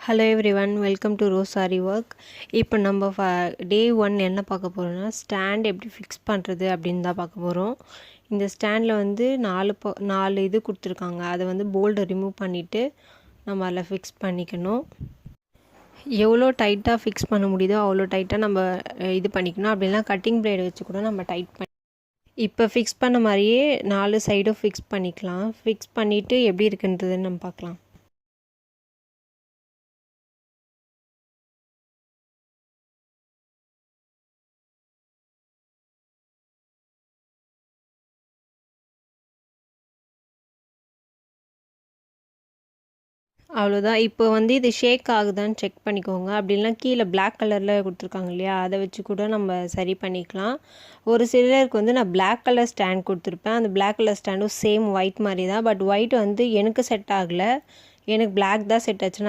Hello everyone, welcome to rose sorry work. இப்போ நம்ம டே 1 என்ன பார்க்க போகிறோம்னா, ஸ்டாண்ட் எப்படி ஃபிக்ஸ் பண்ணுறது அப்படின்னு தான் பார்க்க போகிறோம். இந்த ஸ்டாண்டில் வந்து 4 இது கொடுத்துருக்காங்க. அதை வந்து போல்டை ரிமூவ் பண்ணிவிட்டு நம்ம அதில் ஃபிக்ஸ் பண்ணிக்கணும். எவ்வளோ டைட்டாக ஃபிக்ஸ் பண்ண முடியுதோ அவ்வளோ டைட்டாக நம்ம இது பண்ணிக்கணும். அப்படின்னா கட்டிங் பிளேடு வச்சு கூட நம்ம டைட் பண்ணி இப்போ ஃபிக்ஸ் பண்ண மாதிரியே 4 சைடும் ஃபிக்ஸ் பண்ணிக்கலாம். ஃபிக்ஸ் பண்ணிவிட்டு எப்படி இருக்குன்றதுன்னு நம்ம பார்க்கலாம். அவ்வளோதான். இப்போ வந்து இது ஷேக் ஆகுதான்னு செக் பண்ணிக்கோங்க. அப்படின்னா கீழே பிளாக் கலரில் கொடுத்துருக்காங்க இல்லையா, அதை வச்சு கூட நம்ம சரி பண்ணிக்கலாம். ஒரு சிலருக்கு வந்து நான் பிளாக் கலர் ஸ்டாண்ட் கொடுத்துருப்பேன். அந்த பிளாக் கலர் ஸ்டாண்டும் சேம் ஒயிட் மாதிரி தான். பட் ஒயிட் வந்து எனக்கு செட் ஆகலை, எனக்கு பிளாக் தான் செட் ஆச்சு.